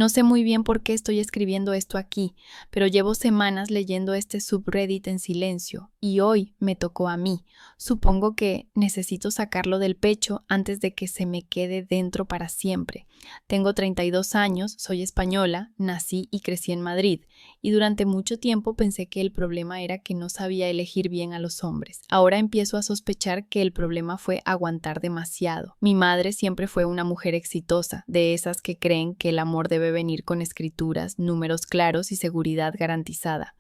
No sé muy bien por qué estoy escribiendo esto aquí, pero llevo semanas leyendo este subreddit en silencio y hoy me tocó a mí. Supongo que necesito sacarlo del pecho antes de que se me quede dentro para siempre. Tengo 32 años, soy española, nací y crecí en Madrid, y durante mucho tiempo pensé que el problema era que no sabía elegir bien a los hombres. Ahora empiezo a sospechar que el problema fue aguantar demasiado. Mi madre siempre fue una mujer exitosa, de esas que creen que el amor debe venir con escrituras, números claros y seguridad garantizada.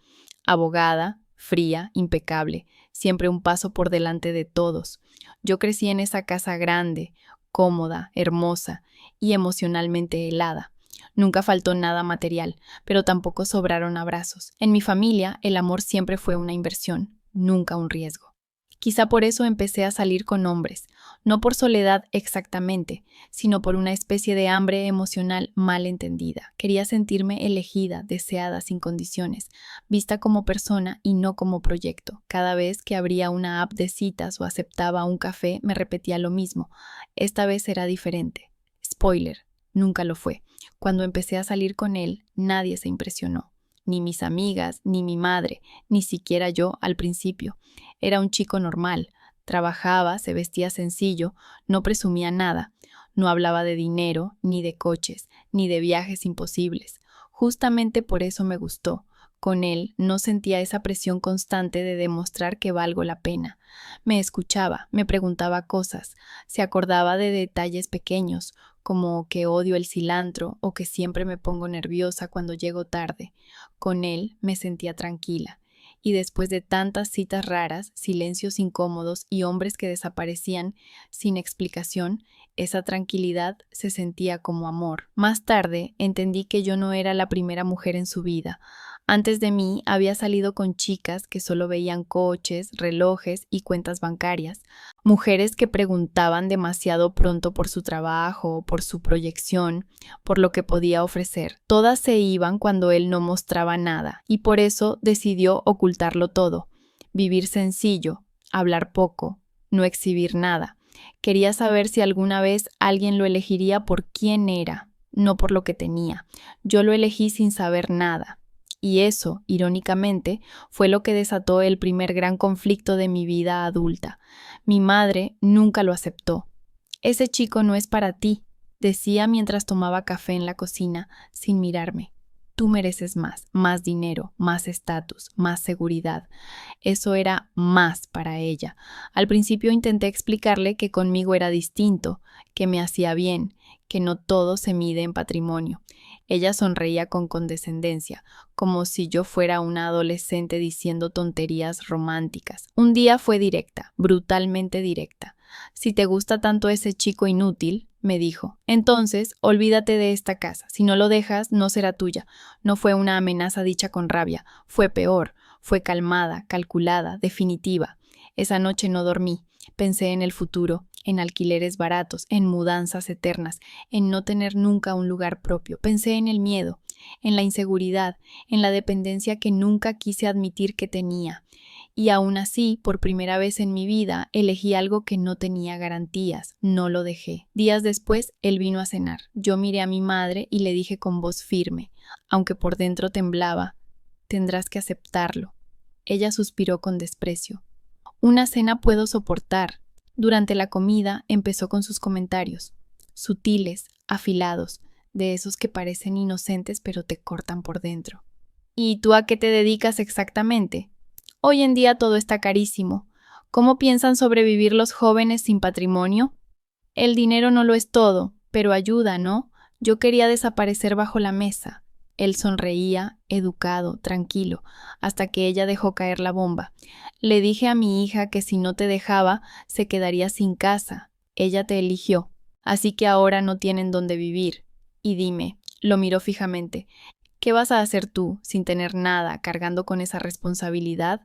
Abogada, fría, impecable, siempre un paso por delante de todos. Yo crecí en esa casa grande, cómoda, hermosa y emocionalmente helada. Nunca faltó nada material, pero tampoco sobraron abrazos. En mi familia, el amor siempre fue una inversión, nunca un riesgo. Quizá por eso empecé a salir con hombres, no por soledad exactamente, sino por una especie de hambre emocional mal entendida. Quería sentirme elegida, deseada, sin condiciones, vista como persona y no como proyecto. Cada vez que abría una app de citas o aceptaba un café, me repetía lo mismo. Esta vez será diferente. Spoiler, nunca lo fue. Cuando empecé a salir con él, nadie se impresionó. Ni mis amigas, ni mi madre, ni siquiera yo al principio. Era un chico normal, trabajaba, se vestía sencillo, no presumía nada, no hablaba de dinero, ni de coches, ni de viajes imposibles. Justamente por eso me gustó. Con él no sentía esa presión constante de demostrar que valgo la pena. Me escuchaba, me preguntaba cosas, se acordaba de detalles pequeños, como que odio el cilantro o que siempre me pongo nerviosa cuando llego tarde. Con él me sentía tranquila. Y después de tantas citas raras, silencios incómodos y hombres que desaparecían sin explicación, esa tranquilidad se sentía como amor. Más tarde entendí que yo no era la primera mujer en su vida. Antes de mí había salido con chicas que solo veían coches, relojes y cuentas bancarias, mujeres que preguntaban demasiado pronto por su trabajo, por su proyección, por lo que podía ofrecer. Todas se iban cuando él no mostraba nada, y por eso decidió ocultarlo todo, vivir sencillo, hablar poco, no exhibir nada. Quería saber si alguna vez alguien lo elegiría por quién era, no por lo que tenía. Yo lo elegí sin saber nada. Y eso, irónicamente, fue lo que desató el primer gran conflicto de mi vida adulta. Mi madre nunca lo aceptó. Ese chico no es para ti, decía mientras tomaba café en la cocina, sin mirarme. Tú mereces más, más dinero, más estatus, más seguridad. Eso era más para ella. Al principio intenté explicarle que conmigo era distinto, que me hacía bien, que no todo se mide en patrimonio. Ella sonreía con condescendencia, como si yo fuera una adolescente diciendo tonterías románticas. Un día fue directa, brutalmente directa. Si te gusta tanto ese chico inútil, me dijo, entonces olvídate de esta casa. Si no lo dejas, no será tuya. No fue una amenaza dicha con rabia, fue peor, fue calmada, calculada, definitiva. Esa noche no dormí. Pensé en el futuro, en alquileres baratos, en mudanzas eternas, en no tener nunca un lugar propio. Pensé en el miedo, en la inseguridad, en la dependencia que nunca quise admitir que tenía. Y aún así, por primera vez en mi vida, elegí algo que no tenía garantías. No lo dejé. Días después, él vino a cenar. Yo miré a mi madre y le dije con voz firme, aunque por dentro temblaba, tendrás que aceptarlo. Ella suspiró con desprecio. Una cena puedo soportar. Durante la comida empezó con sus comentarios, sutiles, afilados, de esos que parecen inocentes pero te cortan por dentro. ¿Y tú a qué te dedicas exactamente? Hoy en día todo está carísimo. ¿Cómo piensan sobrevivir los jóvenes sin patrimonio? El dinero no lo es todo, pero ayuda, ¿no? Yo quería desaparecer bajo la mesa. Él sonreía, educado, tranquilo, hasta que ella dejó caer la bomba. Le dije a mi hija que si no te dejaba, se quedaría sin casa. Ella te eligió, así que ahora no tienen dónde vivir. Y dime, lo miró fijamente, ¿qué vas a hacer tú, sin tener nada, cargando con esa responsabilidad?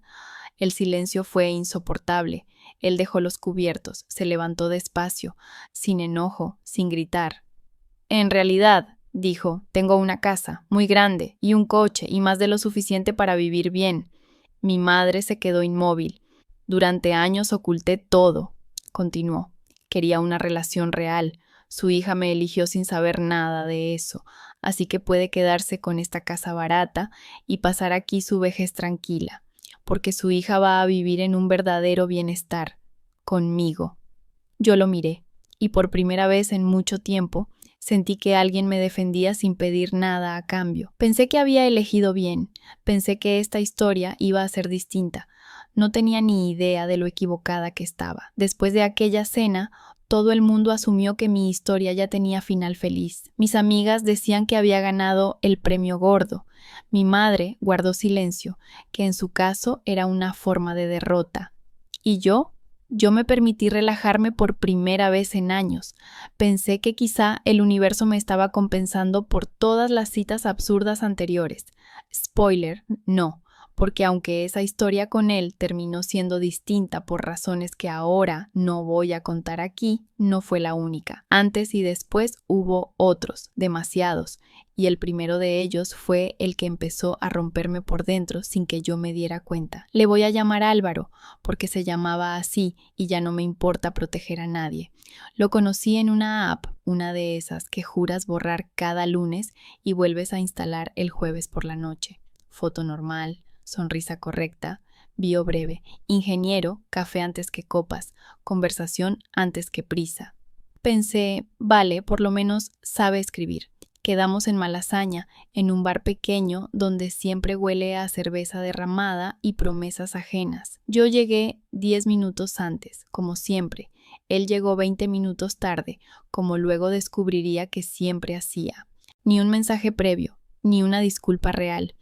El silencio fue insoportable. Él dejó los cubiertos, se levantó despacio, sin enojo, sin gritar. En realidad, dijo, tengo una casa, muy grande, y un coche, y más de lo suficiente para vivir bien. Mi madre se quedó inmóvil. Durante años oculté todo, continuó. Quería una relación real. Su hija me eligió sin saber nada de eso. así que puede quedarse con esta casa barata y pasar aquí su vejez tranquila, porque su hija va a vivir en un verdadero bienestar, conmigo. Yo lo miré, y por primera vez en mucho tiempo sentí que alguien me defendía sin pedir nada a cambio. Pensé que había elegido bien, pensé que esta historia iba a ser distinta. No tenía ni idea de lo equivocada que estaba. Después de aquella cena, todo el mundo asumió que mi historia ya tenía final feliz. Mis amigas decían que había ganado el premio gordo. Mi madre guardó silencio, que en su caso era una forma de derrota. ¿Y yo? Yo me permití relajarme por primera vez en años. Pensé que quizá el universo me estaba compensando por todas las citas absurdas anteriores. Spoiler, no, porque aunque esa historia con él terminó siendo distinta por razones que ahora no voy a contar aquí, no fue la única. Antes y después hubo otros, demasiados, y el primero de ellos fue el que empezó a romperme por dentro sin que yo me diera cuenta. Le voy a llamar Álvaro, porque se llamaba así y ya no me importa proteger a nadie. Lo conocí en una app, una de esas que juras borrar cada lunes y vuelves a instalar el jueves por la noche. Foto normal, sonrisa correcta, bio breve, ingeniero, café antes que copas, conversación antes que prisa. Pensé, vale, por lo menos sabe escribir. Quedamos en Malasaña, en un bar pequeño donde siempre huele a cerveza derramada y promesas ajenas. Yo llegué 10 minutos antes, como siempre. Él llegó 20 minutos tarde, como luego descubriría que siempre hacía. Ni un mensaje previo, ni una disculpa real.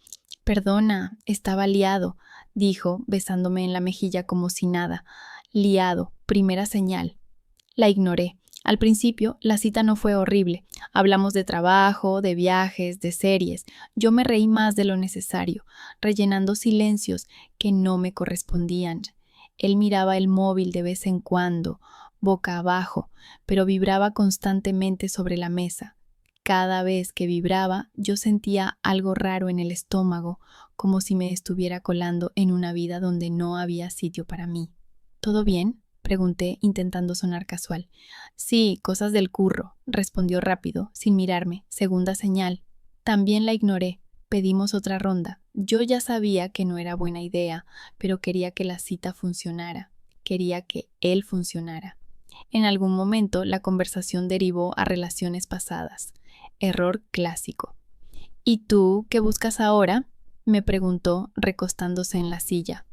Perdona, estaba liado, dijo, besándome en la mejilla como si nada. Liado, primera señal. La ignoré. Al principio, la cita no fue horrible. Hablamos de trabajo, de viajes, de series. Yo me reí más de lo necesario, rellenando silencios que no me correspondían. Él miraba el móvil de vez en cuando, boca abajo, pero vibraba constantemente sobre la mesa. Cada vez que vibraba, yo sentía algo raro en el estómago, como si me estuviera colando en una vida donde no había sitio para mí. ¿Todo bien?, pregunté, intentando sonar casual. Sí, cosas del curro, respondió rápido, sin mirarme. Segunda señal. También la ignoré. Pedimos otra ronda. Yo ya sabía que no era buena idea, pero quería que la cita funcionara. Quería que él funcionara. En algún momento la conversación derivó a relaciones pasadas. Error clásico. ¿Y tú qué buscas ahora?, me preguntó, recostándose en la silla.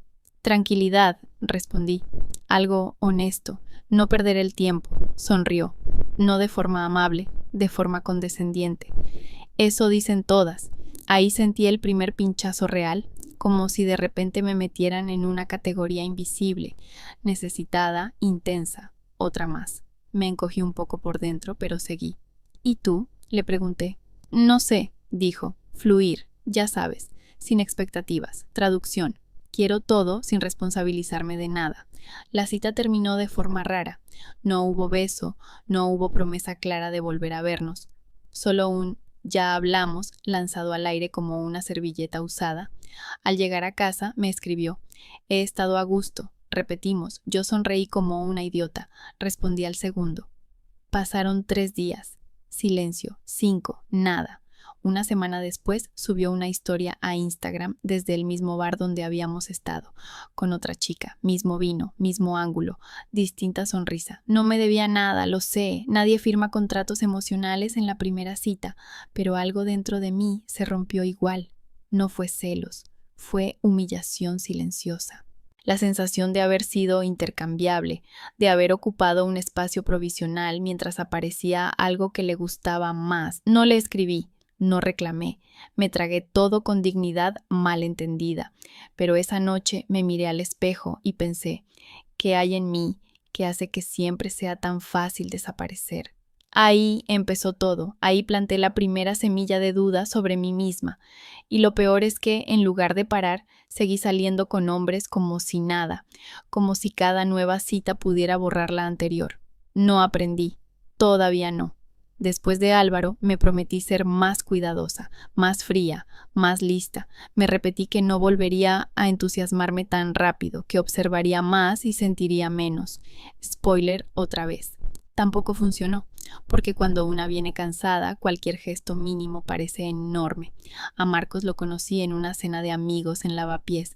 Tranquilidad, respondí. Algo honesto. No perder el tiempo. Sonrió. No de forma amable, de forma condescendiente. Eso dicen todas. Ahí sentí el primer pinchazo real, como si de repente me metieran en una categoría invisible, necesitada, intensa. Otra más. Me encogí un poco por dentro, pero seguí. ¿Y tú?, le pregunté. No sé, dijo. Fluir, ya sabes, sin expectativas. Traducción. Quiero todo sin responsabilizarme de nada. La cita terminó de forma rara. No hubo beso, no hubo promesa clara de volver a vernos. Solo un «ya hablamos» lanzado al aire como una servilleta usada. Al llegar a casa me escribió. He estado a gusto. Repetimos. Yo sonreí como una idiota. Respondí al segundo. Pasaron 3 días. Silencio. 5. Nada. Una semana después subió una historia a Instagram desde el mismo bar donde habíamos estado, con otra chica, mismo vino, mismo ángulo, distinta sonrisa. No me debía nada, lo sé, nadie firma contratos emocionales en la primera cita, pero algo dentro de mí se rompió igual. No fue celos, fue humillación silenciosa. La sensación de haber sido intercambiable, de haber ocupado un espacio provisional mientras aparecía algo que le gustaba más. No le escribí. No reclamé, me tragué todo con dignidad mal entendida, pero esa noche me miré al espejo y pensé, ¿qué hay en mí que hace que siempre sea tan fácil desaparecer? Ahí empezó todo, ahí planté la primera semilla de duda sobre mí misma, y lo peor es que, en lugar de parar, seguí saliendo con hombres como si nada, como si cada nueva cita pudiera borrar la anterior. No aprendí, todavía no. Después de Álvaro, me prometí ser más cuidadosa, más fría, más lista. Me repetí que no volvería a entusiasmarme tan rápido, que observaría más y sentiría menos. Spoiler otra vez. Tampoco funcionó. porque cuando una viene cansada, cualquier gesto mínimo parece enorme. A Marcos lo conocí en una cena de amigos en Lavapiés.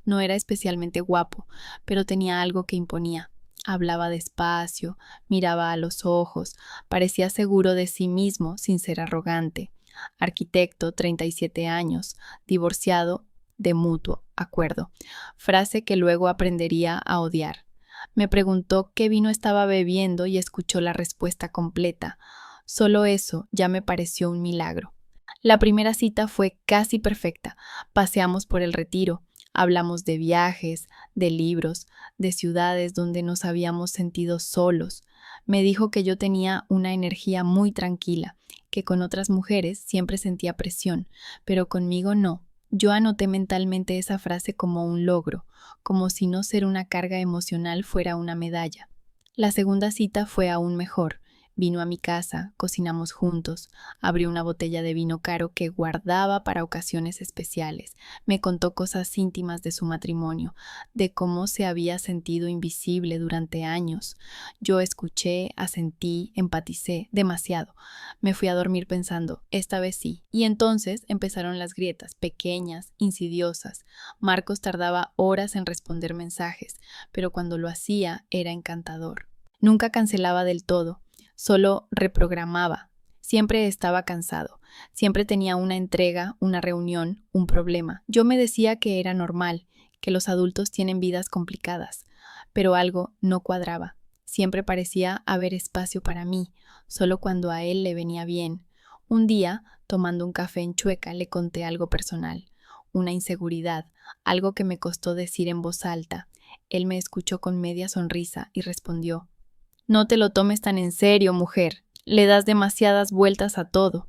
No era especialmente guapo, pero tenía algo que imponía. Hablaba despacio, miraba a los ojos, parecía seguro de sí mismo sin ser arrogante. Arquitecto, 37 años, divorciado de mutuo acuerdo, frase que luego aprendería a odiar. Me preguntó qué vino estaba bebiendo y escuchó la respuesta completa. Solo eso ya me pareció un milagro. La primera cita fue casi perfecta. Paseamos por el Retiro, hablamos de viajes, de libros, de ciudades donde nos habíamos sentido solos. Me dijo que yo tenía una energía muy tranquila, que con otras mujeres siempre sentía presión, pero conmigo no. Yo anoté mentalmente esa frase como un logro, como si no ser una carga emocional fuera una medalla. La segunda cita fue aún mejor. Vino a mi casa, cocinamos juntos, abrió una botella de vino caro que guardaba para ocasiones especiales, me contó cosas íntimas de su matrimonio, de cómo se había sentido invisible durante años. Yo escuché, asentí, empaticé, demasiado. Me fui a dormir pensando, esta vez sí. Y entonces empezaron las grietas, pequeñas, insidiosas. Marcos tardaba horas en responder mensajes, pero cuando lo hacía era encantador. Nunca cancelaba del todo. Solo reprogramaba. Siempre estaba cansado. Siempre tenía una entrega, una reunión, un problema. Yo me decía que era normal, que los adultos tienen vidas complicadas. Pero algo no cuadraba. Siempre parecía haber espacio para mí, solo cuando a él le venía bien. Un día, tomando un café en Chueca, le conté algo personal. Una inseguridad, algo que me costó decir en voz alta. Él me escuchó con media sonrisa y respondió: no te lo tomes tan en serio, mujer. Le das demasiadas vueltas a todo.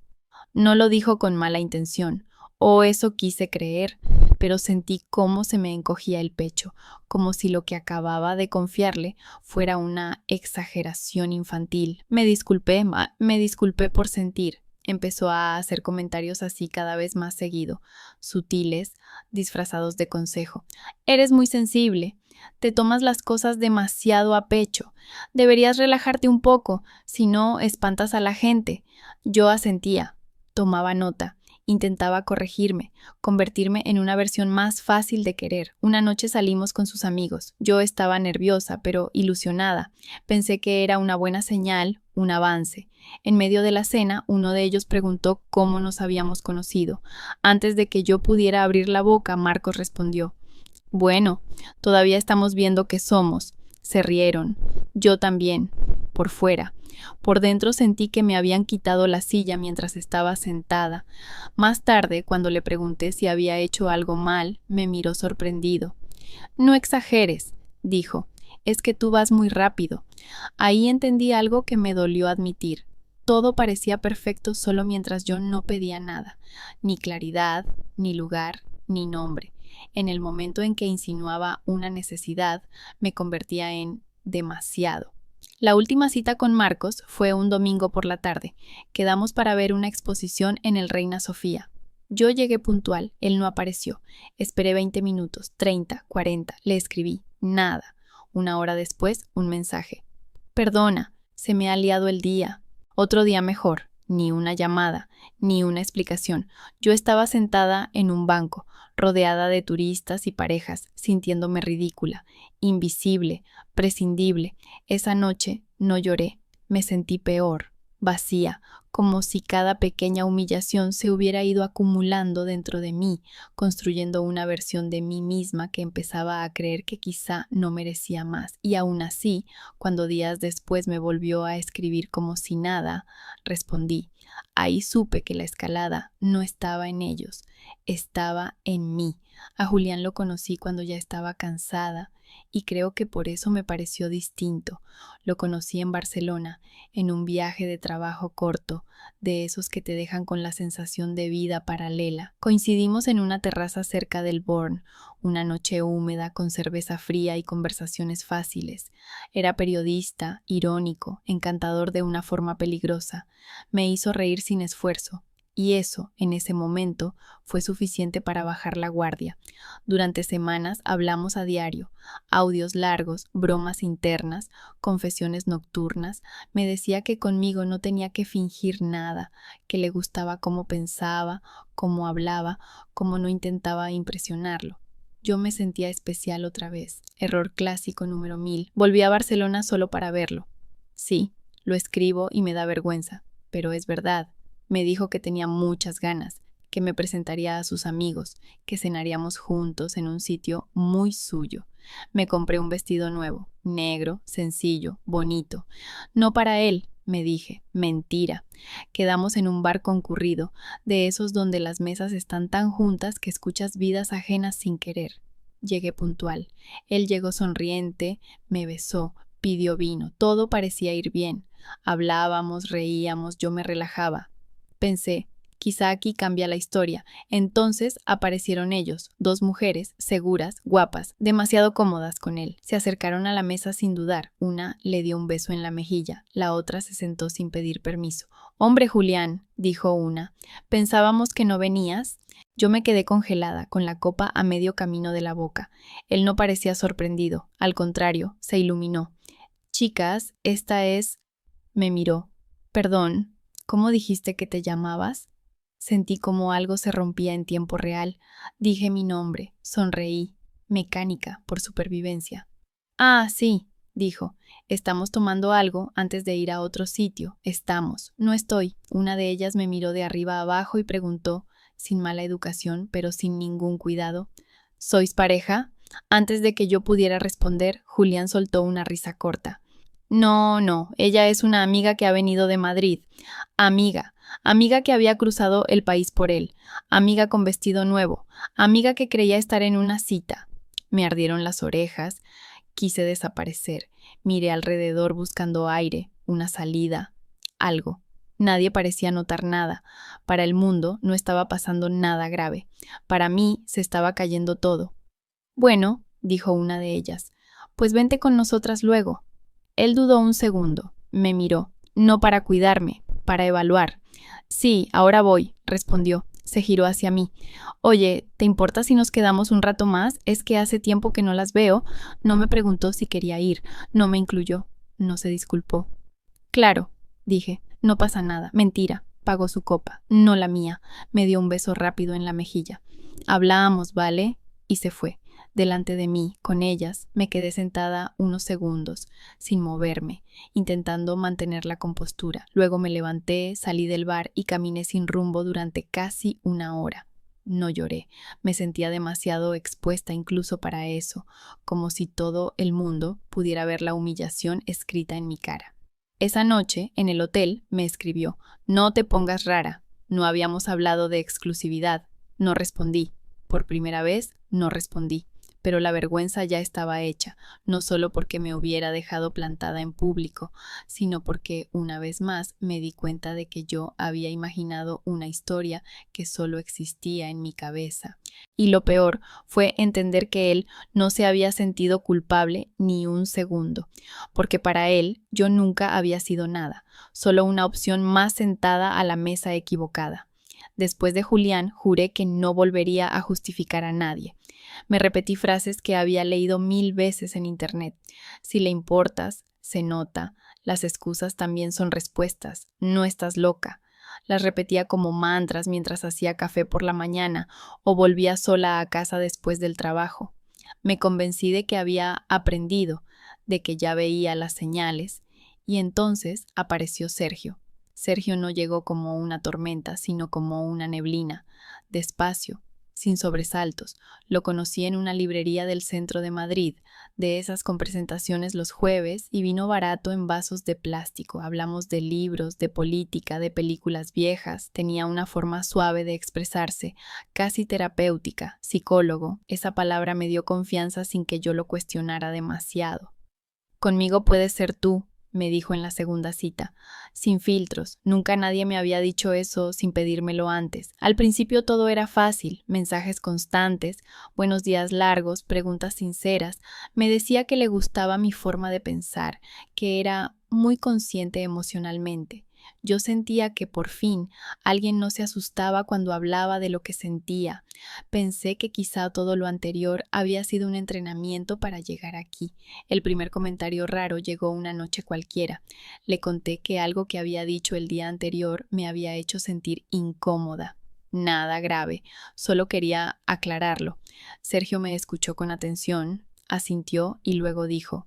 No lo dijo con mala intención, o eso quise creer, pero sentí cómo se me encogía el pecho, como si lo que acababa de confiarle fuera una exageración infantil. Me disculpé por sentir. Empezó a hacer comentarios así cada vez más seguido, sutiles, disfrazados de consejo. Eres muy sensible. Te tomas las cosas demasiado a pecho. Deberías relajarte un poco, si no espantas a la gente. Yo asentía, tomaba nota, intentaba corregirme, convertirme en una versión más fácil de querer. Una noche salimos con sus amigos. Yo estaba nerviosa, pero ilusionada. Pensé que era una buena señal, un avance. En medio de la cena, uno de ellos preguntó cómo nos habíamos conocido. Antes de que yo pudiera abrir la boca, Marcos respondió: bueno, todavía estamos viendo qué somos. Se rieron. Yo también. Por fuera. Por dentro sentí que me habían quitado la silla mientras estaba sentada. Más tarde, cuando le pregunté si había hecho algo mal, me miró sorprendido. No exageres, dijo. Es que tú vas muy rápido. Ahí entendí algo que me dolió admitir. Todo parecía perfecto solo mientras yo no pedía nada. Ni claridad, ni lugar, ni nombre. En el momento en que insinuaba una necesidad, me convertía en demasiado. La última cita con Marcos fue un domingo por la tarde. Quedamos para ver una exposición en el Reina Sofía. Yo llegué puntual, él no apareció. Esperé 20 minutos, 30, 40, le escribí, nada. Una hora después, un mensaje. Perdona, se me ha liado el día. Otro día mejor. Ni una llamada, ni una explicación. Yo estaba sentada en un banco, rodeada de turistas y parejas, sintiéndome ridícula, invisible, prescindible. Esa noche no lloré, me sentí peor, vacía, como si cada pequeña humillación se hubiera ido acumulando dentro de mí, construyendo una versión de mí misma que empezaba a creer que quizá no merecía más. Y aún así, cuando días después me volvió a escribir como si nada, respondí. Ahí supe que la escalada no estaba en ellos, estaba en mí. A Julián lo conocí cuando ya estaba cansada y creo que por eso me pareció distinto. Lo conocí en Barcelona, en un viaje de trabajo corto, de esos que te dejan con la sensación de vida paralela. Coincidimos en una terraza cerca del Born, una noche húmeda con cerveza fría y conversaciones fáciles. Era periodista, irónico, encantador de una forma peligrosa. Me hizo reír sin esfuerzo. Y eso, en ese momento, fue suficiente para bajar la guardia. Durante semanas hablamos a diario, audios largos, bromas internas, confesiones nocturnas. Me decía que conmigo no tenía que fingir nada, que le gustaba cómo pensaba, cómo hablaba, cómo no intentaba impresionarlo. Yo me sentía especial otra vez. Error clásico número 1000. Volví a Barcelona solo para verlo. Sí, lo escribo y me da vergüenza, pero es verdad. Me dijo que tenía muchas ganas, que me presentaría a sus amigos, que cenaríamos juntos en un sitio muy suyo. Me compré un vestido nuevo, negro, sencillo, bonito. No para él, me dije. Mentira. Quedamos en un bar concurrido, de esos donde las mesas están tan juntas que escuchas vidas ajenas sin querer. Llegué puntual. Él llegó sonriente, me besó, pidió vino. Todo parecía ir bien. Hablábamos, reíamos, yo me relajaba. Pensé, quizá aquí cambia la historia. Entonces aparecieron ellos, dos mujeres, seguras, guapas, demasiado cómodas con él. Se acercaron a la mesa sin dudar. Una le dio un beso en la mejilla, la otra se sentó sin pedir permiso. «Hombre, Julián», dijo una, «¿pensábamos que no venías?» Yo me quedé congelada, con la copa a medio camino de la boca. Él no parecía sorprendido, al contrario, se iluminó. «Chicas, esta es...» Me miró. «Perdón, ¿cómo dijiste que te llamabas?» Sentí como algo se rompía en tiempo real. Dije mi nombre, sonreí. Mecánica, por supervivencia. «Ah, sí», dijo. «Estamos tomando algo antes de ir a otro sitio. Estamos. No estoy». Una de ellas me miró de arriba a abajo y preguntó, sin mala educación, pero sin ningún cuidado, «¿Sois pareja?» Antes de que yo pudiera responder, Julián soltó una risa corta. «No, ella es una amiga que ha venido de Madrid. Amiga que había cruzado el país por él. Amiga con vestido nuevo. Amiga que creía estar en una cita». Me ardieron las orejas. Quise desaparecer. Miré alrededor buscando aire, una salida, algo. Nadie parecía notar nada. Para el mundo no estaba pasando nada grave. Para mí se estaba cayendo todo. «Bueno», dijo una de ellas, «pues vente con nosotras luego». Él dudó un segundo. Me miró. No para cuidarme, para evaluar. «Sí, ahora voy», respondió. Se giró hacia mí. «Oye, ¿te importa si nos quedamos un rato más? Es que hace tiempo que no las veo». No me preguntó si quería ir. No me incluyó. No se disculpó. «Claro», dije. «No pasa nada. Mentira». Pagó su copa, no la mía. Me dio un beso rápido en la mejilla. «Hablábamos, ¿vale?» Y se fue. Delante de mí, con ellas, me quedé sentada unos segundos, sin moverme, intentando mantener la compostura. Luego me levanté, salí del bar y caminé sin rumbo durante casi una hora. No lloré, me sentía demasiado expuesta incluso para eso, como si todo el mundo pudiera ver la humillación escrita en mi cara. Esa noche, en el hotel, me escribió: «No te pongas rara». No habíamos hablado de exclusividad. No respondí. Por primera vez, no respondí. Pero la vergüenza ya estaba hecha, no solo porque me hubiera dejado plantada en público, sino porque, una vez más, me di cuenta de que yo había imaginado una historia que solo existía en mi cabeza. Y lo peor fue entender que él no se había sentido culpable ni un segundo, porque para él yo nunca había sido nada, solo una opción más sentada a la mesa equivocada. Después de Julián, juré que no volvería a justificar a nadie. Me repetí frases que había leído 1000 veces en internet. Si le importas, se nota. Las excusas también son respuestas. No estás loca. Las repetía como mantras mientras hacía café por la mañana o volvía sola a casa después del trabajo. Me convencí de que había aprendido, de que ya veía las señales, y entonces apareció Sergio. Sergio no llegó como una tormenta, sino como una neblina, despacio, sin sobresaltos. Lo conocí en una librería del centro de Madrid, de esas con presentaciones los jueves, y vino barato en vasos de plástico. Hablamos de libros, de política, de películas viejas. Tenía una forma suave de expresarse, casi terapéutica, psicólogo. Esa palabra me dio confianza sin que yo lo cuestionara demasiado. «Conmigo puedes ser tú», me dijo en la segunda cita, sin filtros. Nunca nadie me había dicho eso sin pedírmelo antes. Al principio todo era fácil, mensajes constantes, buenos días largos, preguntas sinceras. Me decía que le gustaba mi forma de pensar, que era muy consciente emocionalmente. Yo sentía que por fin alguien no se asustaba cuando hablaba de lo que sentía. Pensé que quizá todo lo anterior había sido un entrenamiento para llegar aquí. El primer comentario raro llegó una noche cualquiera. Le conté que algo que había dicho el día anterior me había hecho sentir incómoda. Nada grave, solo quería aclararlo. Sergio me escuchó con atención, asintió y luego dijo: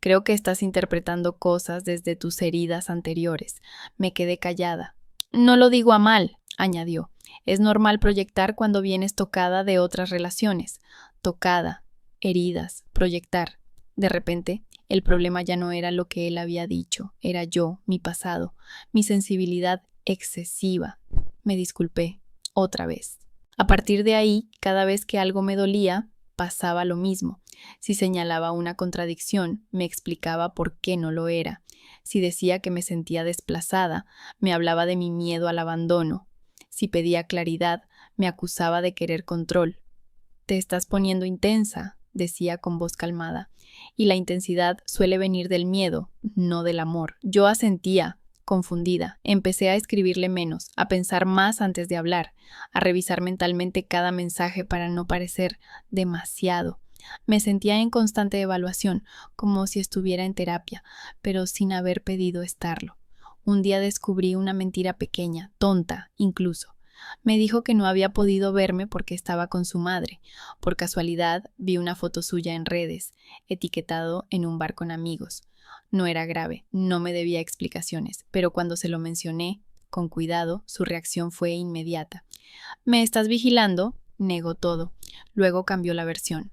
Creo que estás interpretando cosas desde tus heridas anteriores. Me quedé callada. No lo digo a mal, añadió. Es normal proyectar cuando vienes tocada de otras relaciones. Tocada, heridas, proyectar. De repente, el problema ya no era lo que él había dicho, era yo, mi pasado, mi sensibilidad excesiva. Me disculpé, otra vez. A partir de ahí, cada vez que algo me dolía, pasaba lo mismo. Si señalaba una contradicción, me explicaba por qué no lo era. Si decía que me sentía desplazada, me hablaba de mi miedo al abandono. Si pedía claridad, me acusaba de querer control. Te estás poniendo intensa, decía con voz calmada, y la intensidad suele venir del miedo, no del amor. Yo asentía, confundida. Empecé a escribirle menos, a pensar más antes de hablar, a revisar mentalmente cada mensaje para no parecer demasiado. Me sentía en constante evaluación, como si estuviera en terapia, pero sin haber pedido estarlo. Un día descubrí una mentira pequeña, tonta, incluso. Me dijo que no había podido verme porque estaba con su madre. Por casualidad vi una foto suya en redes, etiquetado en un bar con amigos. No era grave, no me debía explicaciones, pero cuando se lo mencioné, con cuidado, su reacción fue inmediata. ¿Me estás vigilando? Negó todo. Luego cambió la versión.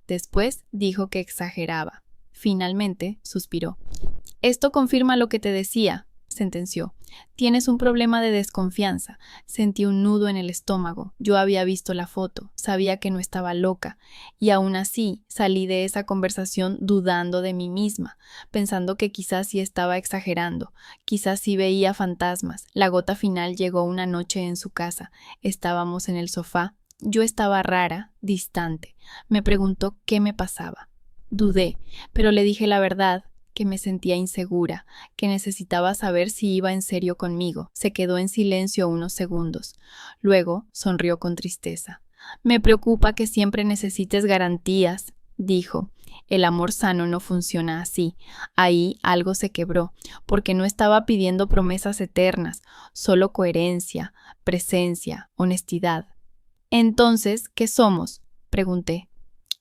Después dijo que exageraba. Finalmente suspiró. Esto confirma lo que te decía, sentenció. Tienes un problema de desconfianza. Sentí un nudo en el estómago. Yo había visto la foto, sabía que no estaba loca, y aún así salí de esa conversación dudando de mí misma, pensando que quizás sí estaba exagerando, quizás sí veía fantasmas. La gota final llegó una noche en su casa. Estábamos en el sofá. Yo estaba rara, distante. Me preguntó qué me pasaba. Dudé, pero le dije la verdad, que me sentía insegura, que necesitaba saber si iba en serio conmigo. Se quedó en silencio unos segundos. Luego sonrió con tristeza. Me preocupa que siempre necesites garantías, dijo. El amor sano no funciona así. Ahí algo se quebró, porque no estaba pidiendo promesas eternas, solo coherencia, presencia, honestidad. Entonces, ¿qué somos?, pregunté.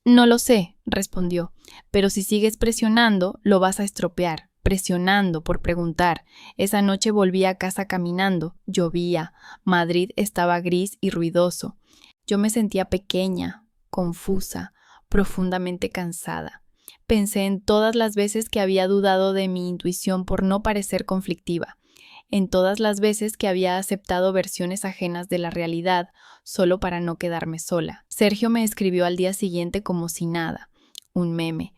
No lo sé, respondió, pero si sigues presionando, lo vas a estropear, presionando por preguntar. Esa noche volví a casa caminando, llovía, Madrid estaba gris y ruidoso. Yo me sentía pequeña, confusa, profundamente cansada. Pensé en todas las veces que había dudado de mi intuición por no parecer conflictiva, en todas las veces que había aceptado versiones ajenas de la realidad solo para no quedarme sola. Sergio me escribió al día siguiente como si nada. Un meme,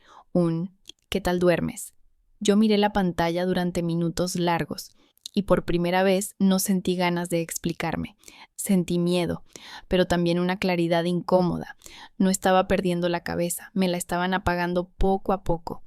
¿qué tal duermes? Yo miré la pantalla durante minutos largos y por primera vez no sentí ganas de explicarme. Sentí miedo, pero también una claridad incómoda. No estaba perdiendo la cabeza, me la estaban apagando poco a poco.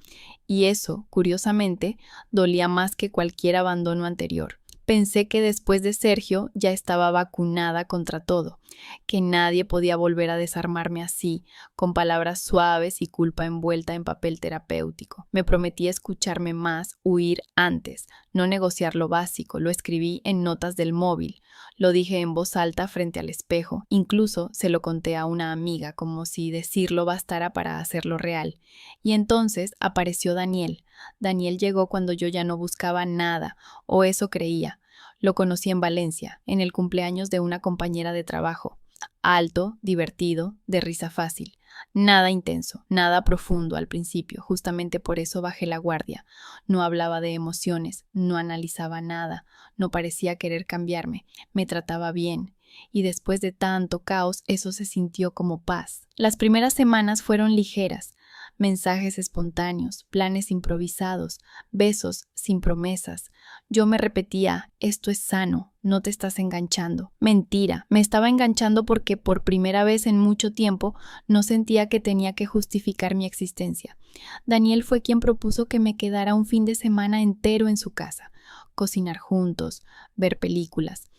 Y eso, curiosamente, dolía más que cualquier abandono anterior. Pensé que después de Sergio ya estaba vacunada contra todo, que nadie podía volver a desarmarme así, con palabras suaves y culpa envuelta en papel terapéutico. Me prometí escucharme más, huir antes, no negociar lo básico. Lo escribí en notas del móvil, lo dije en voz alta frente al espejo, incluso se lo conté a una amiga, como si decirlo bastara para hacerlo real. Y entonces apareció Daniel. Daniel llegó cuando yo ya no buscaba nada, o eso creía. Lo conocí en Valencia, en el cumpleaños de una compañera de trabajo. Alto, divertido, de risa fácil. Nada intenso, nada profundo al principio, justamente por eso bajé la guardia. No hablaba de emociones, no analizaba nada, no parecía querer cambiarme, me trataba bien. Y después de tanto caos, eso se sintió como paz. Las primeras semanas fueron ligeras. Mensajes espontáneos, planes improvisados, besos sin promesas. Yo me repetía, esto es sano, no te estás enganchando. Mentira, me estaba enganchando porque por primera vez en mucho tiempo no sentía que tenía que justificar mi existencia. Daniel fue quien propuso que me quedara un fin de semana entero en su casa. cocinar juntos, ver películas.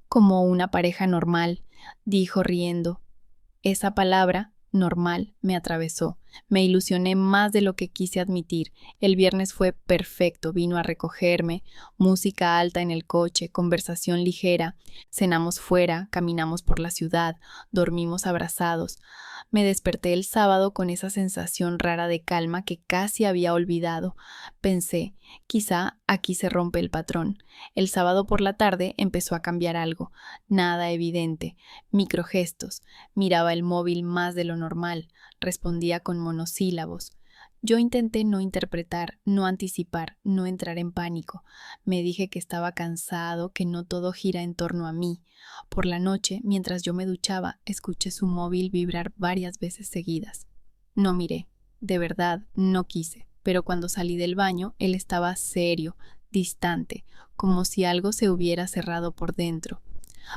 Como una pareja normal, dijo riendo. Esa palabra, normal, me atravesó. Me ilusioné más de lo que quise admitir. El viernes fue perfecto, vino a recogerme, música alta en el coche, conversación ligera, cenamos fuera, caminamos por la ciudad, dormimos abrazados. Me desperté el sábado con esa sensación rara de calma que casi había olvidado. Pensé, quizá aquí se rompe el patrón. El sábado por la tarde empezó a cambiar algo, nada evidente, microgestos. Miraba el móvil más de lo normal, respondía con monosílabos. Yo intenté no interpretar, no anticipar, no entrar en pánico. Me dije que estaba cansado, que no todo gira en torno a mí. Por la noche, mientras yo me duchaba, escuché su móvil vibrar varias veces seguidas. No miré, de verdad, no quise, pero cuando salí del baño, él estaba serio, distante, como si algo se hubiera cerrado por dentro.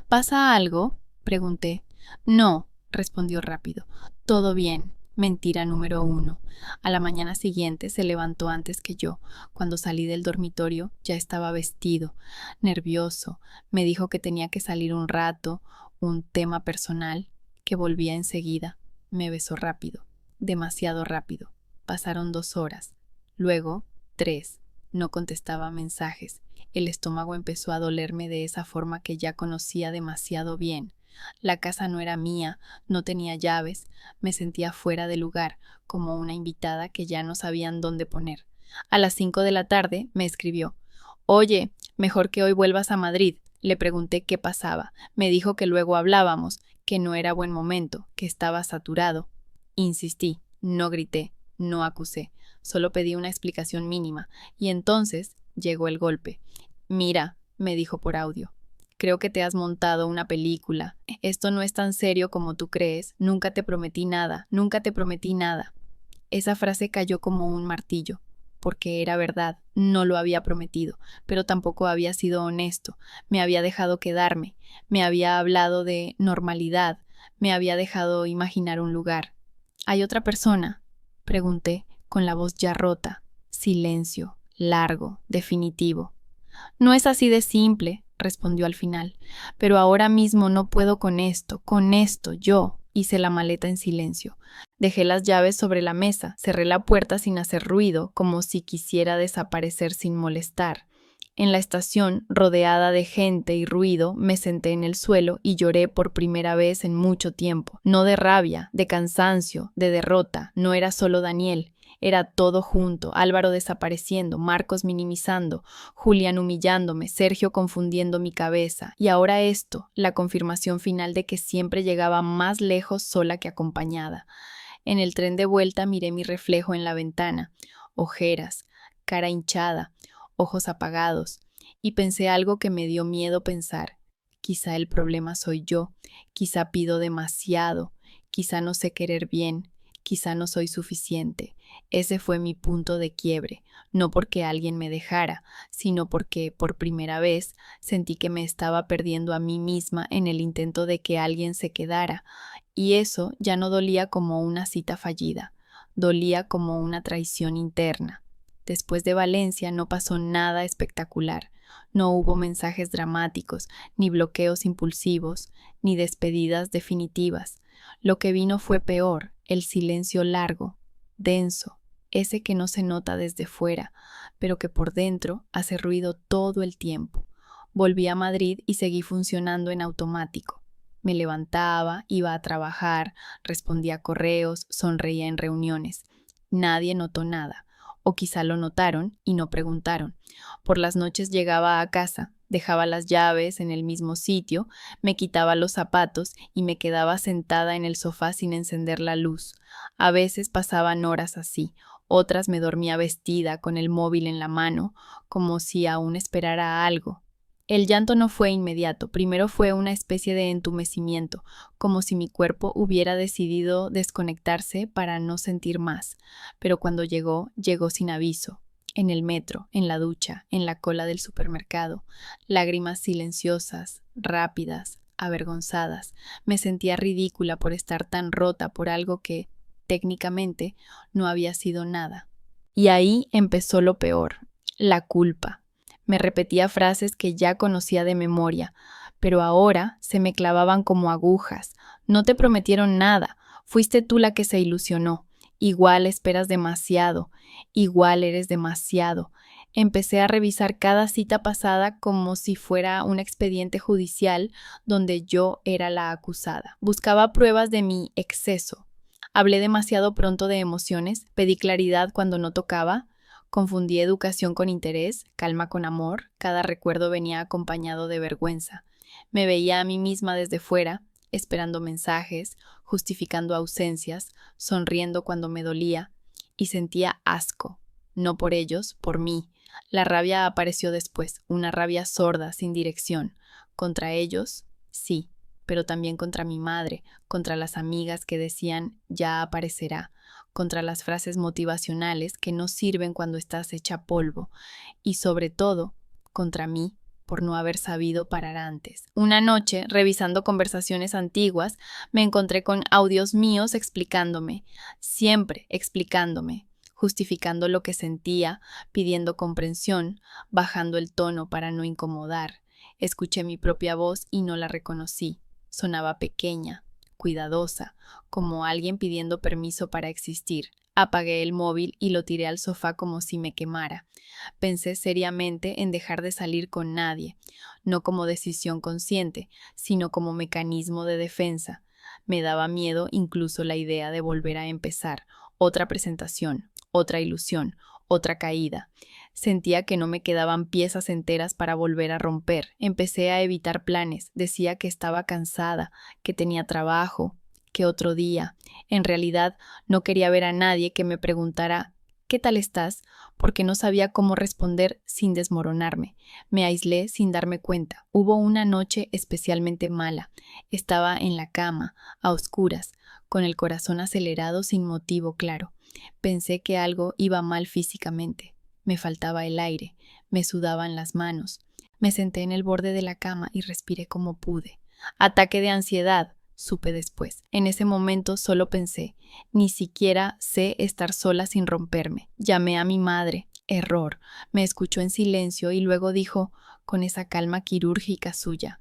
¿Pasa algo?, pregunté. No, respondió rápido. Todo bien. Mentira número 1. A la mañana siguiente se levantó antes que yo. Cuando salí del dormitorio ya estaba vestido, nervioso. Me dijo que tenía que salir un rato, un tema personal, que volvía enseguida. Me besó rápido, demasiado rápido. Pasaron 2 horas, luego 3. No contestaba mensajes. El estómago empezó a dolerme de esa forma que ya conocía demasiado bien. La casa no era mía, no tenía llaves, me sentía fuera de lugar, como una invitada que ya no sabían dónde poner. A las 5 de la tarde me escribió. Oye, mejor que hoy vuelvas a Madrid. Le pregunté qué pasaba. Me dijo que luego hablábamos, que no era buen momento, que estaba saturado. Insistí, no grité, no acusé, solo pedí una explicación mínima, y entonces llegó el golpe. Mira, me dijo por audio. Creo que te has montado una película. Esto no es tan serio como tú crees. Nunca te prometí nada, nunca te prometí nada. Esa frase cayó como un martillo, porque era verdad, no lo había prometido, pero tampoco había sido honesto. Me había dejado quedarme, me había hablado de normalidad, me había dejado imaginar un lugar. ¿Hay otra persona?, pregunté, con la voz ya rota. Silencio, largo, definitivo. No es así de simple, respondió al final, pero ahora mismo no puedo con esto, yo. Hice la maleta en silencio. Dejé las llaves sobre la mesa, cerré la puerta sin hacer ruido, como si quisiera desaparecer sin molestar. En la estación, rodeada de gente y ruido, me senté en el suelo y lloré por primera vez en mucho tiempo. No de rabia, de cansancio, de derrota, no era solo Daniel. Era todo junto, Álvaro desapareciendo, Marcos minimizando, Julián humillándome, Sergio confundiendo mi cabeza. Y ahora esto, la confirmación final de que siempre llegaba más lejos sola que acompañada. En el tren de vuelta miré mi reflejo en la ventana, ojeras, cara hinchada, ojos apagados, y pensé algo que me dio miedo pensar. Quizá el problema soy yo, quizá pido demasiado, quizá no sé querer bien, quizá no soy suficiente. Ese fue mi punto de quiebre, no porque alguien me dejara, sino porque, por primera vez, sentí que me estaba perdiendo a mí misma en el intento de que alguien se quedara, y eso ya no dolía como una cita fallida, dolía como una traición interna. Después de Valencia no pasó nada espectacular. No hubo mensajes dramáticos, ni bloqueos impulsivos, ni despedidas definitivas. Lo que vino fue peor, el silencio largo, denso, ese que no se nota desde fuera, pero que por dentro hace ruido todo el tiempo. Volví a Madrid y seguí funcionando en automático. Me levantaba, iba a trabajar, respondía a correos, sonreía en reuniones. Nadie notó nada. O quizá lo notaron y no preguntaron. Por las noches llegaba a casa, dejaba las llaves en el mismo sitio, me quitaba los zapatos y me quedaba sentada en el sofá sin encender la luz. A veces pasaban horas así, otras me dormía vestida con el móvil en la mano, como si aún esperara algo. El llanto no fue inmediato, primero fue una especie de entumecimiento, como si mi cuerpo hubiera decidido desconectarse para no sentir más, pero cuando llegó, llegó sin aviso, en el metro, en la ducha, en la cola del supermercado, lágrimas silenciosas, rápidas, avergonzadas. Me sentía ridícula por estar tan rota por algo que, técnicamente, no había sido nada. Y ahí empezó lo peor, la culpa. Me repetía frases que ya conocía de memoria, pero ahora se me clavaban como agujas. No te prometieron nada, fuiste tú la que se ilusionó. Igual esperas demasiado, igual eres demasiado. Empecé a revisar cada cita pasada como si fuera un expediente judicial donde yo era la acusada. Buscaba pruebas de mi exceso. Hablé demasiado pronto de emociones, pedí claridad cuando no tocaba, confundí educación con interés, calma con amor, cada recuerdo venía acompañado de vergüenza. Me veía a mí misma desde fuera, esperando mensajes, justificando ausencias, sonriendo cuando me dolía, y sentía asco, no por ellos, por mí. La rabia apareció después, una rabia sorda, sin dirección. Contra ellos, sí, pero también contra mi madre, contra las amigas que decían ya aparecerá, contra las frases motivacionales que no sirven cuando estás hecha polvo, y sobre todo, contra mí, por no haber sabido parar antes. Una noche, revisando conversaciones antiguas, me encontré con audios míos explicándome, siempre explicándome, justificando lo que sentía, pidiendo comprensión, bajando el tono para no incomodar. Escuché mi propia voz y no la reconocí. Sonaba pequeña, cuidadosa, como alguien pidiendo permiso para existir. Apagué el móvil y lo tiré al sofá como si me quemara. Pensé seriamente en dejar de salir con nadie, no como decisión consciente, sino como mecanismo de defensa. Me daba miedo incluso la idea de volver a empezar, otra presentación, otra ilusión, otra caída. Sentía que no me quedaban piezas enteras para volver a romper. Empecé a evitar planes, decía que estaba cansada, que tenía trabajo, que otro día. En realidad no quería ver a nadie que me preguntara ¿qué tal estás? Porque no sabía cómo responder sin desmoronarme. Me aislé sin darme cuenta. Hubo una noche especialmente mala. Estaba en la cama, a oscuras, con el corazón acelerado sin motivo claro. Pensé que algo iba mal físicamente. Me faltaba el aire, me sudaban las manos. Me senté en el borde de la cama y respiré como pude. Ataque de ansiedad, supe después. En ese momento solo pensé, ni siquiera sé estar sola sin romperme. Llamé a mi madre. Error. Me escuchó en silencio y luego dijo, con esa calma quirúrgica suya: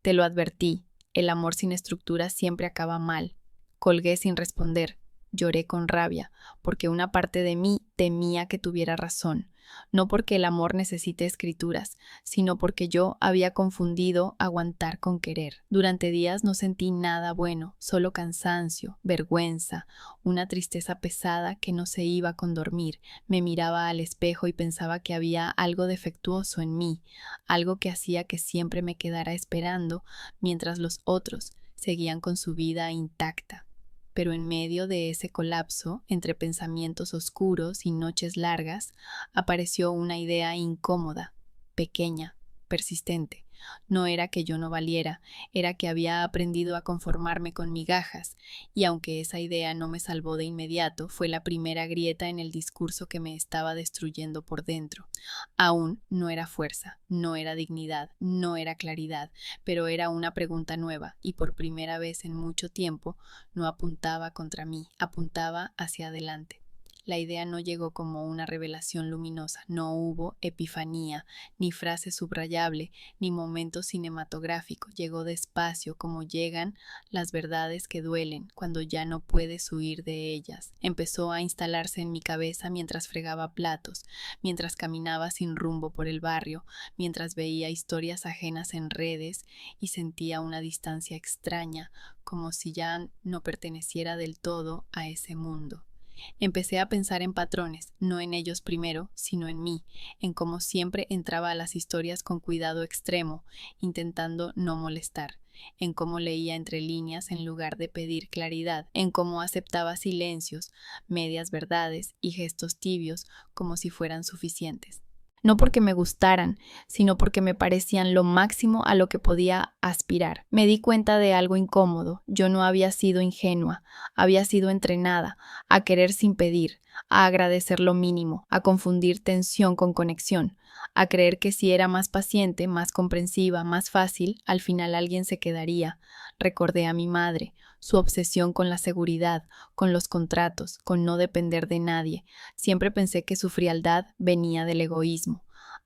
te lo advertí, el amor sin estructura siempre acaba mal. Colgué sin responder. Lloré con rabia, porque una parte de mí temía que tuviera razón, no porque el amor necesite escrituras, sino porque yo había confundido aguantar con querer. Durante días no sentí nada bueno, solo cansancio, vergüenza, una tristeza pesada que no se iba con dormir. Me miraba al espejo y pensaba que había algo defectuoso en mí, algo que hacía que siempre me quedara esperando, mientras los otros seguían con su vida intacta. Pero en medio de ese colapso, entre pensamientos oscuros y noches largas, apareció una idea incómoda, pequeña, persistente. No era que yo no valiera, era que había aprendido a conformarme con migajas, y aunque esa idea no me salvó de inmediato, fue la primera grieta en el discurso que me estaba destruyendo por dentro. Aún no era fuerza, no era dignidad, no era claridad, pero era una pregunta nueva, y por primera vez en mucho tiempo no apuntaba contra mí, apuntaba hacia adelante. La idea no llegó como una revelación luminosa, no hubo epifanía, ni frase subrayable, ni momento cinematográfico. Llegó despacio, como llegan las verdades que duelen, cuando ya no puedes huir de ellas. Empezó a instalarse en mi cabeza mientras fregaba platos, mientras caminaba sin rumbo por el barrio, mientras veía historias ajenas en redes y sentía una distancia extraña, como si ya no perteneciera del todo a ese mundo. Empecé a pensar en patrones, no en ellos primero, sino en mí, en cómo siempre entraba a las historias con cuidado extremo, intentando no molestar, en cómo leía entre líneas en lugar de pedir claridad, en cómo aceptaba silencios, medias verdades y gestos tibios como si fueran suficientes. No porque me gustaran, sino porque me parecían lo máximo a lo que podía aspirar. Me di cuenta de algo incómodo. Yo no había sido ingenua, había sido entrenada a querer sin pedir, a agradecer lo mínimo, a confundir tensión con conexión, a creer que si era más paciente, más comprensiva, más fácil, al final alguien se quedaría. Recordé a mi madre, su obsesión con la seguridad, con los contratos, con no depender de nadie. Siempre pensé que su frialdad venía del egoísmo.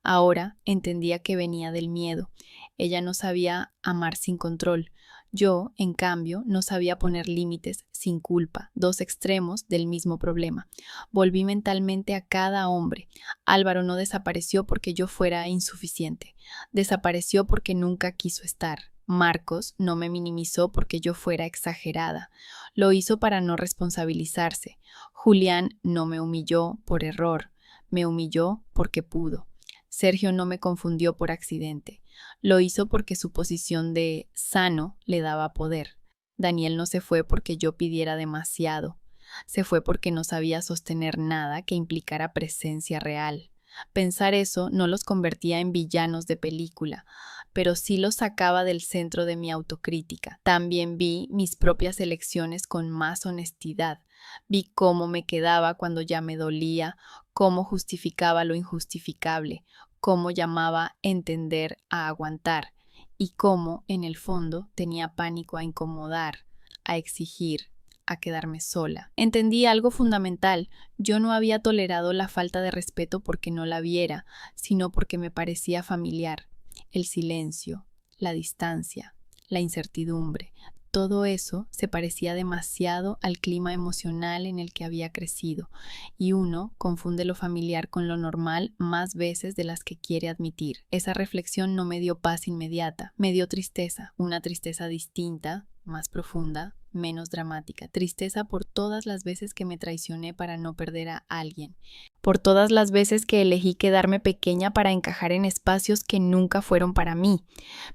Ahora entendía que venía del miedo. Ella no sabía amar sin control. Yo, en cambio, no sabía poner límites sin culpa, dos extremos del mismo problema. Volví mentalmente a cada hombre. Álvaro no desapareció porque yo fuera insuficiente. Desapareció porque nunca quiso estar. Marcos no me minimizó porque yo fuera exagerada. Lo hizo para no responsabilizarse. Julián no me humilló por error. Me humilló porque pudo. Sergio no me confundió por accidente. Lo hizo porque su posición de sano le daba poder. Daniel no se fue porque yo pidiera demasiado. Se fue porque no sabía sostener nada que implicara presencia real. Pensar eso no los convertía en villanos de película, pero sí los sacaba del centro de mi autocrítica. También vi mis propias elecciones con más honestidad. Vi cómo me quedaba cuando ya me dolía, cómo justificaba lo injustificable, cómo llamaba entender a aguantar y cómo, en el fondo, tenía pánico a incomodar, a exigir, a quedarme sola. Entendí algo fundamental. Yo no había tolerado la falta de respeto porque no la viera, sino porque me parecía familiar. El silencio, la distancia, la incertidumbre, todo eso se parecía demasiado al clima emocional en el que había crecido, y uno confunde lo familiar con lo normal más veces de las que quiere admitir. Esa reflexión no me dio paz inmediata, me dio tristeza, una tristeza distinta, más profunda, menos dramática, tristeza por todas las veces que me traicioné para no perder a alguien, por todas las veces que elegí quedarme pequeña para encajar en espacios que nunca fueron para mí.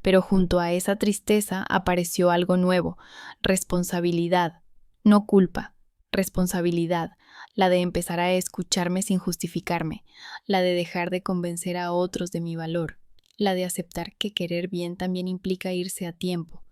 Pero junto a esa tristeza apareció algo nuevo, responsabilidad, no culpa, responsabilidad, la de empezar a escucharme sin justificarme, la de dejar de convencer a otros de mi valor, la de aceptar que querer bien también implica irse a tiempo.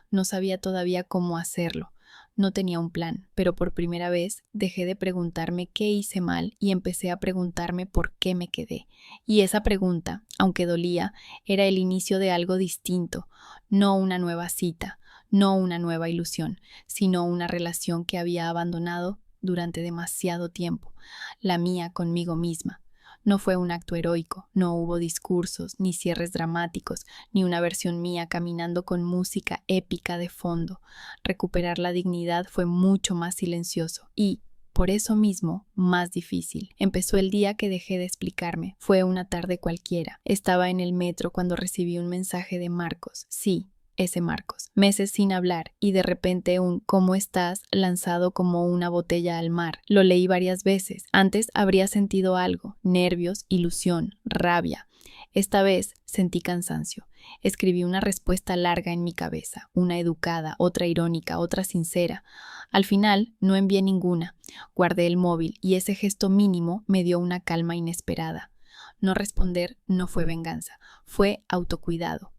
No sabía todavía cómo hacerlo. No tenía un plan, pero por primera vez dejé de preguntarme qué hice mal y empecé a preguntarme por qué me quedé. Y esa pregunta, aunque dolía, era el inicio de algo distinto, no una nueva cita, no una nueva ilusión, sino una relación que había abandonado durante demasiado tiempo, la mía conmigo misma. No fue un acto heroico, no hubo discursos, ni cierres dramáticos, ni una versión mía caminando con música épica de fondo. Recuperar la dignidad fue mucho más silencioso y, por eso mismo, más difícil. Empezó el día que dejé de explicarme. Fue una tarde cualquiera. Estaba en el metro cuando recibí un mensaje de Marcos. Sí, ese Marcos. Meses sin hablar y de repente un ¿cómo estás? Lanzado como una botella al mar. Lo leí varias veces. Antes habría sentido algo, nervios, ilusión, rabia. Esta vez sentí cansancio. Escribí una respuesta larga en mi cabeza, una educada, otra irónica, otra sincera. Al final no envié ninguna. Guardé el móvil y ese gesto mínimo me dio una calma inesperada. No responder no fue venganza, fue autocuidado.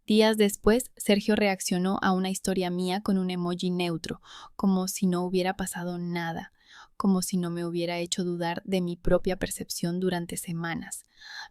Días después, Sergio reaccionó a una historia mía con un emoji neutro, como si no hubiera pasado nada, como si no me hubiera hecho dudar de mi propia percepción durante semanas.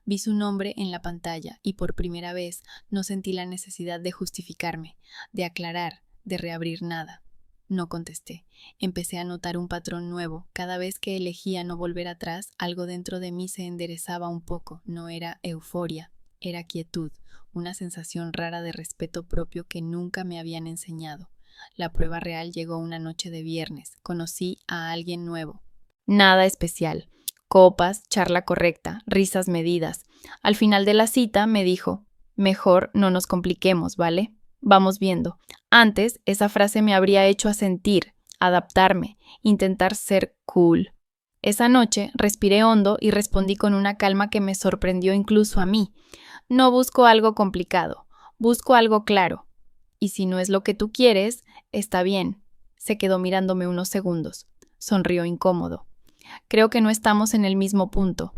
Vi su nombre en la pantalla y por primera vez no sentí la necesidad de justificarme, de aclarar, de reabrir nada. No contesté. Empecé a notar un patrón nuevo. Cada vez que elegía no volver atrás, algo dentro de mí se enderezaba un poco. No era euforia, era quietud, una sensación rara de respeto propio que nunca me habían enseñado. La prueba real llegó una noche de viernes. Conocí a alguien nuevo. Nada especial. Copas, charla correcta, risas medidas. Al final de la cita me dijo, mejor no nos compliquemos, ¿vale? Vamos viendo. Antes, esa frase me habría hecho asentir, adaptarme, intentar ser cool. Esa noche respiré hondo y respondí con una calma que me sorprendió incluso a mí. No busco algo complicado, busco algo claro. Y si no es lo que tú quieres, está bien. Se quedó mirándome unos segundos. Sonrió incómodo. Creo que no estamos en el mismo punto.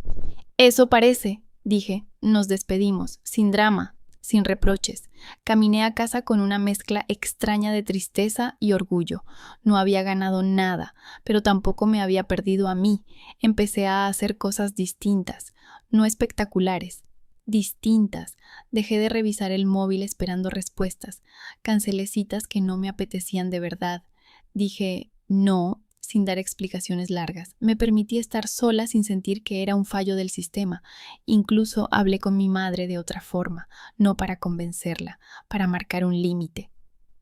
Eso parece, dije. Nos despedimos, sin drama, sin reproches. Caminé a casa con una mezcla extraña de tristeza y orgullo. No había ganado nada, pero tampoco me había perdido a mí. Empecé a hacer cosas distintas, no espectaculares. Distintas. Dejé de revisar el móvil esperando respuestas. Cancelé citas que no me apetecían de verdad. Dije no sin dar explicaciones largas. Me permití estar sola sin sentir que era un fallo del sistema. Incluso hablé con mi madre de otra forma, no para convencerla, para marcar un límite.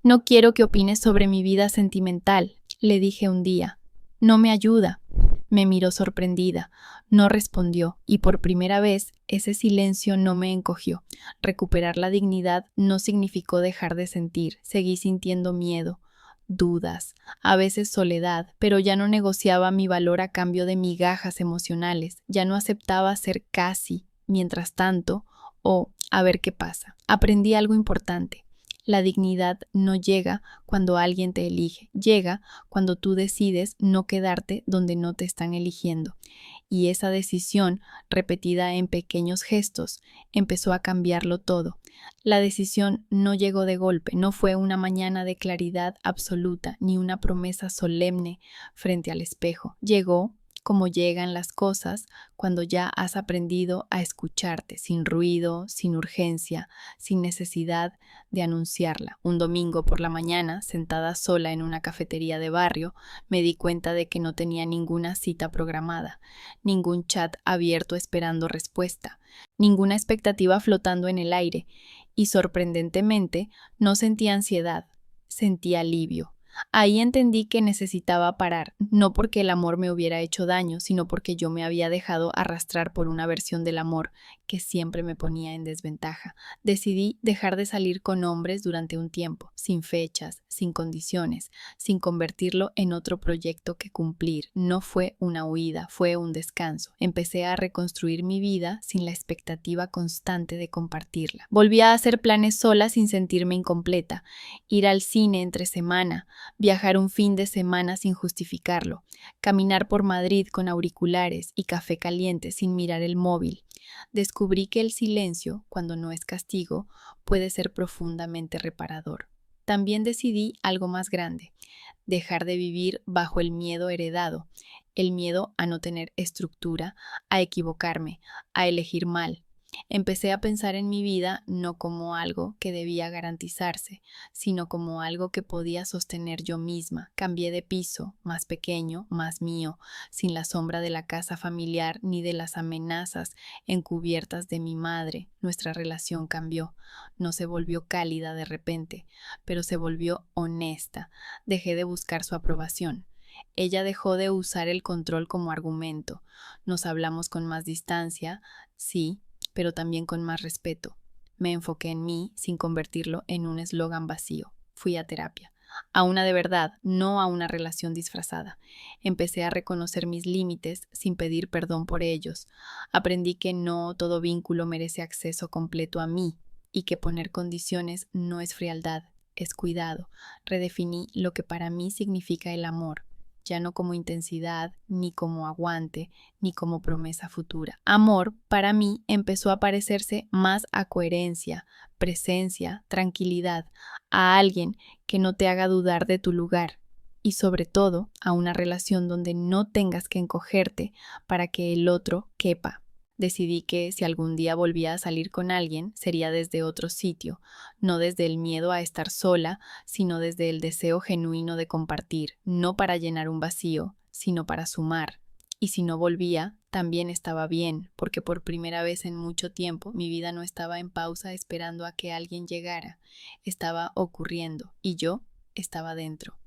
No quiero que opines sobre mi vida sentimental, le dije un día. No me ayuda. Me miró sorprendida, no respondió, y por primera vez ese silencio no me encogió. Recuperar la dignidad no significó dejar de sentir, seguí sintiendo miedo, dudas, a veces soledad, pero ya no negociaba mi valor a cambio de migajas emocionales, ya no aceptaba ser casi, mientras tanto, o a ver qué pasa. Aprendí algo importante. La dignidad no llega cuando alguien te elige, llega cuando tú decides no quedarte donde no te están eligiendo. Y esa decisión, repetida en pequeños gestos, empezó a cambiarlo todo. La decisión no llegó de golpe, no fue una mañana de claridad absoluta, ni una promesa solemne frente al espejo. Llegó como llegan las cosas cuando ya has aprendido a escucharte, sin ruido, sin urgencia, sin necesidad de anunciarla. Un domingo por la mañana, sentada sola en una cafetería de barrio, me di cuenta de que no tenía ninguna cita programada, ningún chat abierto esperando respuesta, ninguna expectativa flotando en el aire, y sorprendentemente no sentía ansiedad, sentía alivio. Ahí entendí que necesitaba parar, no porque el amor me hubiera hecho daño, sino porque yo me había dejado arrastrar por una versión del amor que siempre me ponía en desventaja. Decidí dejar de salir con hombres durante un tiempo, sin fechas, sin condiciones, sin convertirlo en otro proyecto que cumplir. No fue una huida, fue un descanso. Empecé a reconstruir mi vida sin la expectativa constante de compartirla. Volví a hacer planes sola sin sentirme incompleta, ir al cine entre semana, viajar un fin de semana sin justificarlo, caminar por Madrid con auriculares y café caliente sin mirar el móvil. Descubrí que el silencio, cuando no es castigo, puede ser profundamente reparador. También decidí algo más grande, dejar de vivir bajo el miedo heredado, el miedo a no tener estructura, a equivocarme, a elegir mal. Empecé a pensar en mi vida no como algo que debía garantizarse, sino como algo que podía sostener yo misma. Cambié de piso, más pequeño, más mío, sin la sombra de la casa familiar ni de las amenazas encubiertas de mi madre. Nuestra relación cambió. No se volvió cálida de repente, pero se volvió honesta. Dejé de buscar su aprobación. Ella dejó de usar el control como argumento. Nos hablamos con más distancia, sí, pero también con más respeto. Me enfoqué en mí sin convertirlo en un eslogan vacío. Fui a terapia, a una de verdad, no a una relación disfrazada. Empecé a reconocer mis límites sin pedir perdón por ellos. Aprendí que no todo vínculo merece acceso completo a mí y que poner condiciones no es frialdad, es cuidado. Redefiní lo que para mí significa el amor, ya no como intensidad, ni como aguante, ni como promesa futura. Amor, para mí, empezó a parecerse más a coherencia, presencia, tranquilidad, a alguien que no te haga dudar de tu lugar y sobre todo a una relación donde no tengas que encogerte para que el otro quepa. Decidí que si algún día volvía a salir con alguien, sería desde otro sitio, no desde el miedo a estar sola, sino desde el deseo genuino de compartir, no para llenar un vacío, sino para sumar. Y si no volvía, también estaba bien, porque por primera vez en mucho tiempo mi vida no estaba en pausa esperando a que alguien llegara, estaba ocurriendo y yo estaba dentro.